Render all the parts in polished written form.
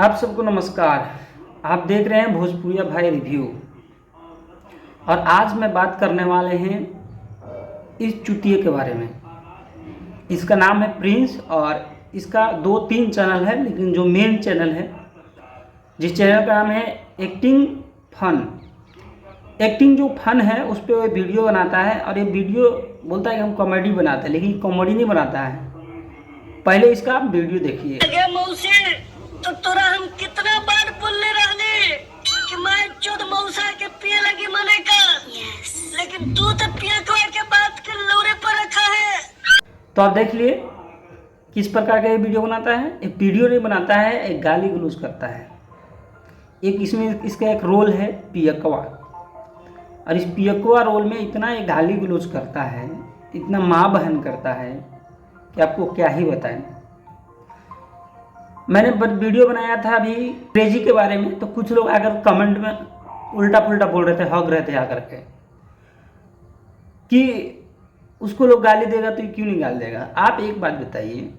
आप सबको नमस्कार। आप देख रहे हैं भोजपुरिया भाई रिव्यू। और आज मैं बात करने वाले हैं इस चुतिए के बारे में। इसका नाम है प्रिंस और इसका 2-3 चैनल है, लेकिन जो मेन चैनल है, जिस चैनल का नाम है एक्टिंग फन। एक्टिंग जो फन है उस पर वीडियो बनाता है और ये वीडियो बोलता है कि हम कॉमेडी बनाते हैं, लेकिन कॉमेडी नहीं बनाता है। पहले इसका आप वीडियो देखिए। तो तोरा हम कितना बार बोलने रहने कि मैं चोद मौसा के पिए लगी मने का। लेकिन तू तो पिए के बात के लौरे पर रखा है। तो आप देख लिए किस प्रकार का ये वीडियो बनाता है। एक वीडियो नहीं बनाता है, एक गाली गलौज करता है। एक इसमें इसका एक रोल है पियकवा, और इस पियकवा रोल में इतना ये गाली गलौज करता है, इतना माँ बहन करता है कि आपको क्या ही बताएं। मैंने वीडियो बनाया था अभी क्रेजी के बारे में, तो कुछ लोग आकर कमेंट में उल्टा पुल्टा बोल रहे थे, हग रहे थे आकर के कि उसको लोग गाली देगा तो क्यों नहीं गाली देगा। आप एक बात बताइए,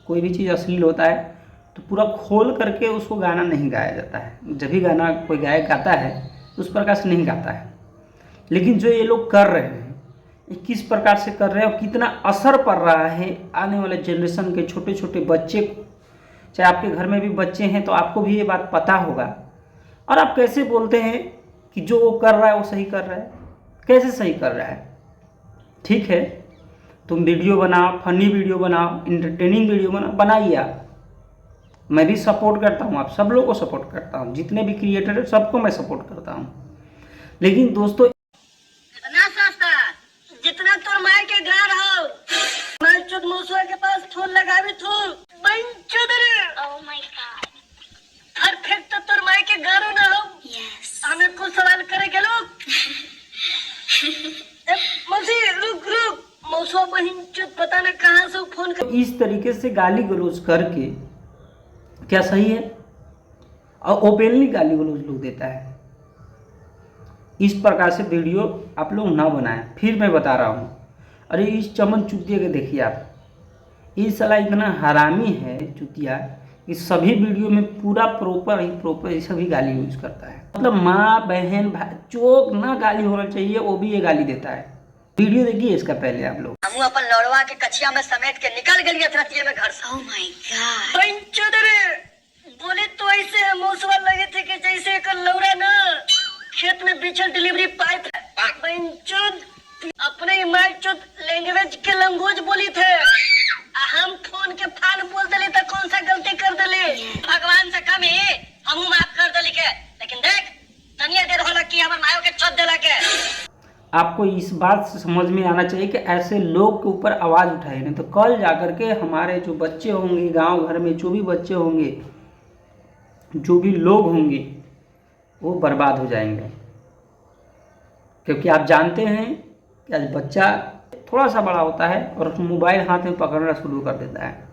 कोई भी चीज़ अश्लील होता है तो पूरा खोल करके उसको गाना नहीं गाया जाता है। जब भी गाना कोई गायक गाता है उस प्रकार से नहीं गाता है। लेकिन जो ये लोग कर रहे हैं, ये किस प्रकार से कर रहे हैं और कितना असर पड़ रहा है आने वाले जनरेशन के छोटे छोटे बच्चे को। चाहे आपके घर में भी बच्चे हैं तो आपको भी ये बात पता होगा। और आप कैसे बोलते हैं कि जो वो कर रहा है वो सही कर रहा है। कैसे सही कर रहा है? ठीक है, तुम वीडियो बनाओ, फनी वीडियो बनाओ, इंटरटेनिंग वीडियो बनाइए आप। मैं भी सपोर्ट करता हूँ, आप सब लोगों को सपोर्ट करता हूँ, जितने भी क्रिएटर है सबको मैं सपोर्ट करता हूँ। लेकिन दोस्तों ना सस्ता जितना तोर माय के घर हो, मैं चोद मौसा के पास फोन लगावी थू ओह माय गॉड। परफेक्ट तो तोर माय के घर ना हो। यस, हमें कुछ सवाल करे के लोग। मौसी रुक मौसा बहन चोद पता न कहां से फोन कर। इस तरीके से गाली गलौज करके क्या सही है? और ओपनली गाली गलौज लोग देता है। इस प्रकार से वीडियो आप लोग ना बनाएं। फिर मैं बता रहा हूँ, अरे इस चमन चुतिया के देखिए आप, ये साला इतना हरामी है चुतिया कि सभी वीडियो में पूरा प्रॉपर सभी गाली यूज करता है। मतलब माँ बहन भाई चोक ना गाली होना चाहिए, वो भी ये गाली देता है। वीडियो देखिए इसका पहले आप लोग। हम अपन लौड़वा के कचिया में समेट के निकल गलिए रतिया में घर से। Oh my God. पंचोद रे बोले तो ऐसे है मौसवा लगे थे कि जैसे एक लौड़ा ना खेत में बिछल डिलीवरी पाइप है। पंचोद अपने ही माइचोद लैंग्वेज के लंगोज बोली थे। हम फोन के फान बोल दले तो कौन सा गलती कर दले। भगवान से कम है, हम माफ कर दले के। लेकिन देख तनिया देर होला कि हमर मायो के चोद देला के। आपको इस बात से समझ में आना चाहिए कि ऐसे लोग के ऊपर आवाज़ उठाए, नहीं तो कल जाकर के हमारे जो बच्चे होंगे, गांव घर में जो भी बच्चे होंगे, जो भी लोग होंगे, वो बर्बाद हो जाएंगे। क्योंकि आप जानते हैं कि आज बच्चा थोड़ा सा बड़ा होता है और मोबाइल हाथ में पकड़ना शुरू कर देता है।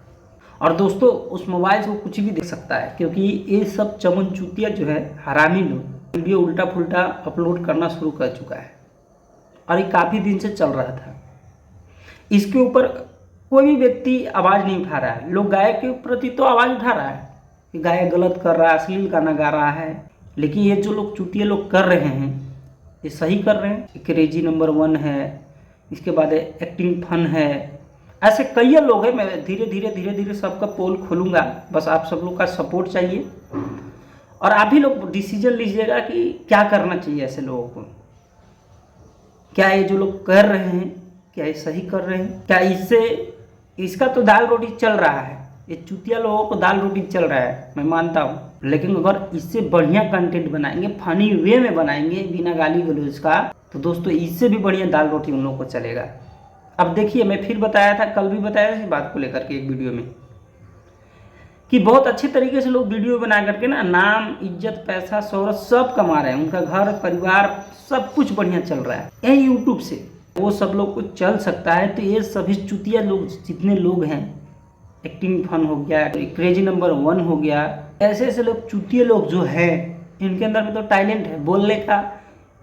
और दोस्तों उस मोबाइल से वो कुछ भी देख सकता है, क्योंकि ये सब चमन चुतिया जो है हरामी लोग वीडियो उल्टा फुल्टा अपलोड करना शुरू कर चुका है। और ये काफ़ी दिन से चल रहा था। इसके ऊपर कोई भी व्यक्ति आवाज़ नहीं उठा रहा है। लोग गायक के प्रति तो आवाज़ उठा रहा है कि गायक गलत कर रहा है, अश्लील गाना गा रहा है। लेकिन ये जो लोग चुतिया लोग कर रहे हैं ये सही कर रहे हैं। क्रेजी नंबर 1 है, इसके बाद एक्टिंग फन है, ऐसे कई लोग हैं। मैं धीरे धीरे सबका पोल खोलूँगा। बस आप सब लोग का सपोर्ट चाहिए और आप ही लोग डिसीजन लीजिएगा कि क्या करना चाहिए ऐसे लोगों को। क्या ये जो लोग कर रहे हैं क्या ये सही कर रहे हैं? क्या इससे इसका तो दाल रोटी चल रहा है, ये चुतिया लोगों को दाल रोटी चल रहा है, मैं मानता हूँ। लेकिन अगर इससे बढ़िया कंटेंट बनाएंगे, फनी वे में बनाएंगे बिना गाली गलौज का, तो दोस्तों इससे भी बढ़िया दाल रोटी उन लोगों को चलेगा। अब देखिए, मैं फिर बताया था, कल भी बताया था इस बात को लेकर के एक वीडियो में, कि बहुत अच्छे तरीके से लोग वीडियो बना करके ना नाम, इज्जत, पैसा, शोहरत सब कमा रहे हैं। उनका घर परिवार सब कुछ बढ़िया चल रहा है यही यूट्यूब से। वो सब लोग को चल सकता है तो ये सभी चुतिया लोग जितने लोग हैं, एक्टिंग फन हो गया, क्रेजी नंबर 1 हो गया, ऐसे ऐसे लोग चुतिया लोग जो है, इनके अंदर में तो टैलेंट है, बोलने का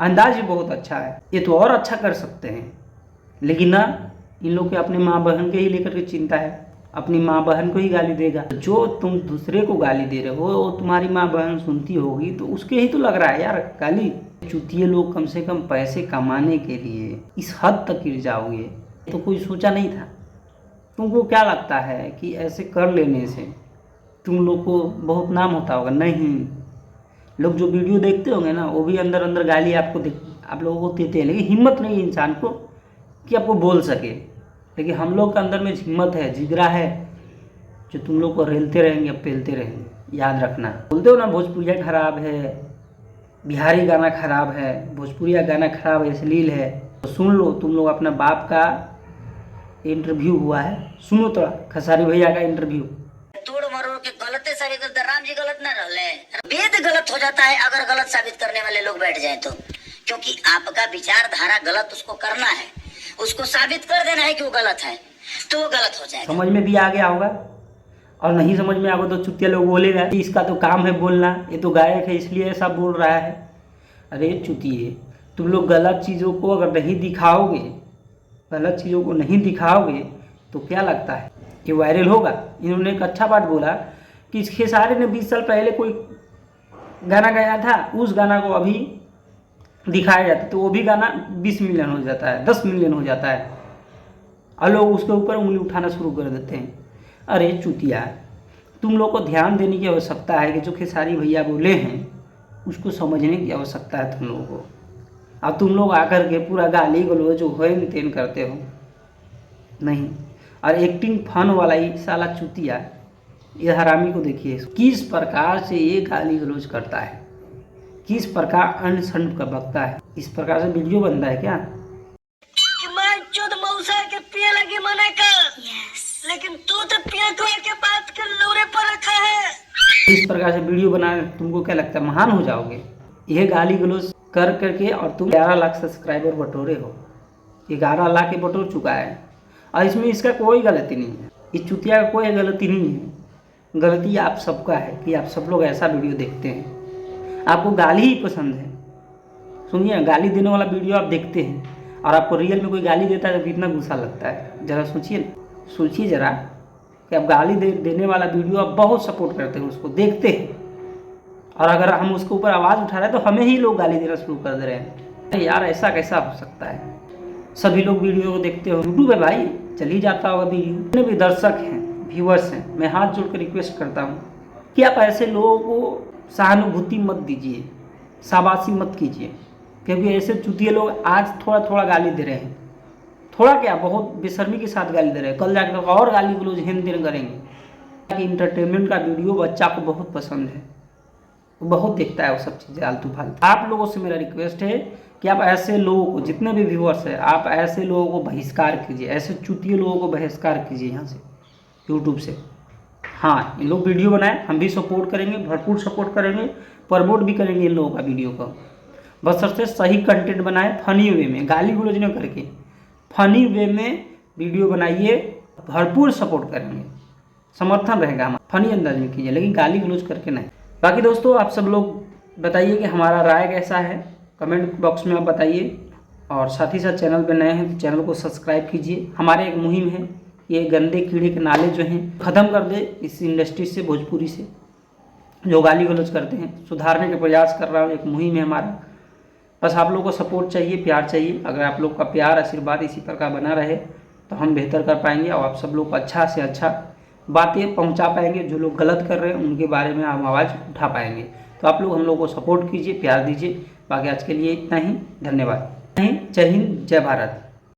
अंदाज भी बहुत अच्छा है। ये तो और अच्छा कर सकते हैं। लेकिन ना, इन लोग के अपने माँ बहन के ही लेकर के चिंता है, अपनी माँ बहन को ही गाली देगा। जो तुम दूसरे को गाली दे रहे हो वो तुम्हारी माँ बहन सुनती होगी तो उसके ही तो लग रहा है यार गाली। चूतिए लोग कम से कम पैसे कमाने के लिए इस हद तक गिर जाओगे तो कोई सोचा नहीं था। तुमको क्या लगता है कि ऐसे कर लेने से तुम लोग को बहुत नाम होता होगा? नहीं, लोग जो वीडियो देखते होंगे ना वो भी अंदर अंदर गाली आप लोगों को देते हैं, लेकिन हिम्मत नहीं है इंसान को कि आपको बोल सके। लेकिन हम लोग के अंदर में हिम्मत है, जिगरा है, जो तुम लोग को रेलते रहेंगे, पेलते रहेंगे। याद रखना। बोलते हो ना भोजपुरिया खराब है, बिहारी गाना खराब है, भोजपुरिया गाना खराब है, अश्लील है, तो सुन लो। तुम लोग अपना बाप का इंटरव्यू हुआ है, सुनो थोड़ा खेसारी भैया का इंटरव्यू। तोड़ मरोड़ के गलते साबित करते, राम जी गलत ना रहे, वेद गलत हो जाता है अगर गलत साबित करने वाले लोग बैठ जाए तो। क्योंकि आपका विचारधारा गलत उसको करना है, उसको साबित कर देना है कि वो गलत है, तो वो गलत हो जाएगा। समझ में भी आ गया होगा, और नहीं समझ में आएगा तो चुतिया लोग बोलेगा कि इसका तो काम है बोलना, ये तो गायक है इसलिए ऐसा बोल रहा है। अरे चुतिए, तुम लोग गलत चीज़ों को अगर नहीं दिखाओगे, गलत चीज़ों को नहीं दिखाओगे तो क्या लगता है ये वायरल होगा? इन्होंने एक अच्छा बात बोला कि इस खेसारी ने 20 साल पहले कोई गाना गाया था, उस गाना को अभी दिखाया जाता तो वो भी गाना 20 मिलियन हो जाता है, 10 मिलियन हो जाता है, और लोग उसके ऊपर उंगली उठाना शुरू कर देते हैं। अरे चुतिया, तुम लोग को ध्यान देने की आवश्यकता है कि जो खेसारी भैया बोले हैं उसको समझने की आवश्यकता है तुम लोगों को। अब तुम लोग आकर के पूरा गाली गलौज जो हेन तेन करते हो नहीं, और एक्टिंग फन वाला ही साला चुतिया, ये हरामी को देखिए किस प्रकार से ये गाली गलौज करता है, किस प्रकार अनशन का बकता है। इस प्रकार से वीडियो बनता है क्या? कि मैं चोद मौसा के पिया लगी मने का, लेकिन तू तो पिया के बात के लौरे पर रखा है। इस प्रकार से वीडियो बना तुमको क्या लगता है महान हो जाओगे? यह गाली गलौज कर करके और तुम 11 लाख सब्सक्राइबर बटोरे हो, 11 लाख के बटोर चुका है, और इसमें इसका कोई गलती नहीं है, इस चुतिया का कोई गलती नहीं है। गलती आप सबका है कि आप सब लोग ऐसा वीडियो देखते हैं, आपको गाली ही पसंद है। सुनिए, गाली देने वाला वीडियो आप देखते हैं और आपको रियल में कोई गाली देता है तो कितना गुस्सा लगता है। ज़रा सोचिए ज़रा कि आप गाली देने वाला वीडियो आप बहुत सपोर्ट करते हैं, उसको देखते हैं, और अगर हम उसके ऊपर आवाज़ उठा रहे हैं तो हमें ही लोग गाली देना शुरू कर दे रहे हैं। यार ऐसा कैसा हो सकता है? सभी लोग वीडियो को देखते हो, यूट्यूब है भाई, चल ही जाता होगा वीडियो। जितने भी दर्शक हैं, व्यूअर्स हैं, मैं हाथ जोड़ कर रिक्वेस्ट करता हूँ कि आप ऐसे लोगों को सहानुभूति मत दीजिए, शाबाशी मत कीजिए, क्योंकि ऐसे चुतिए लोग आज थोड़ा थोड़ा गाली दे रहे हैं, थोड़ा क्या बहुत बेशर्मी के साथ गाली दे रहे हैं, कल जाकर और गाली गलौज हेन तेन करेंगे। इंटरटेनमेंट का वीडियो बच्चा को बहुत पसंद है, वो बहुत देखता है वो सब चीज़ें आलतू फालतू। आप लोगों से मेरा रिक्वेस्ट है कि आप ऐसे लोगों को, जितने भी व्यूअर्स हैं, आप ऐसे लोगों को बहिष्कार कीजिए, ऐसे चुतिए लोगों को बहिष्कार कीजिए यहाँ से, यूट्यूब से। हाँ, इन लोग वीडियो बनाएं, हम भी सपोर्ट करेंगे, भरपूर सपोर्ट करेंगे, प्रमोट भी करेंगे इन लोगों का वीडियो को, बशर्ते सही कंटेंट बनाएं, फनी वे में, गाली गलौज न करके फनी वे में वीडियो बनाइए, भरपूर सपोर्ट करेंगे, समर्थन रहेगा हमारा। फनी अंदाज में कीजिए, लेकिन गाली गलौज करके नहीं। बाकी दोस्तों, आप सब लोग बताइए कि हमारा राय कैसा है, कमेंट बॉक्स में आप बताइए, और साथ ही साथ चैनल पे नए हैं तो चैनल को सब्सक्राइब कीजिए। हमारे एक मुहिम है, ये गंदे कीड़े के नाले जो हैं ख़त्म कर दे इस इंडस्ट्री से, भोजपुरी से, जो गाली गलौज करते हैं, सुधारने के प्रयास कर रहा हूँ। एक मुहिम है हमारा, बस आप लोगों को सपोर्ट चाहिए, प्यार चाहिए। अगर आप लोग का प्यार आशीर्वाद इसी प्रकार बना रहे तो हम बेहतर कर पाएंगे, और आप सब लोग को अच्छा से अच्छा बातें पहुंचा पाएंगे। जो लोग गलत कर रहे हैं उनके बारे में हम आवाज़ उठा पाएंगे। तो आप लोग हम लोग को सपोर्ट कीजिए, प्यार दीजिए। बाकी आज के लिए इतना ही, धन्यवाद। जय हिंद, जय भारत।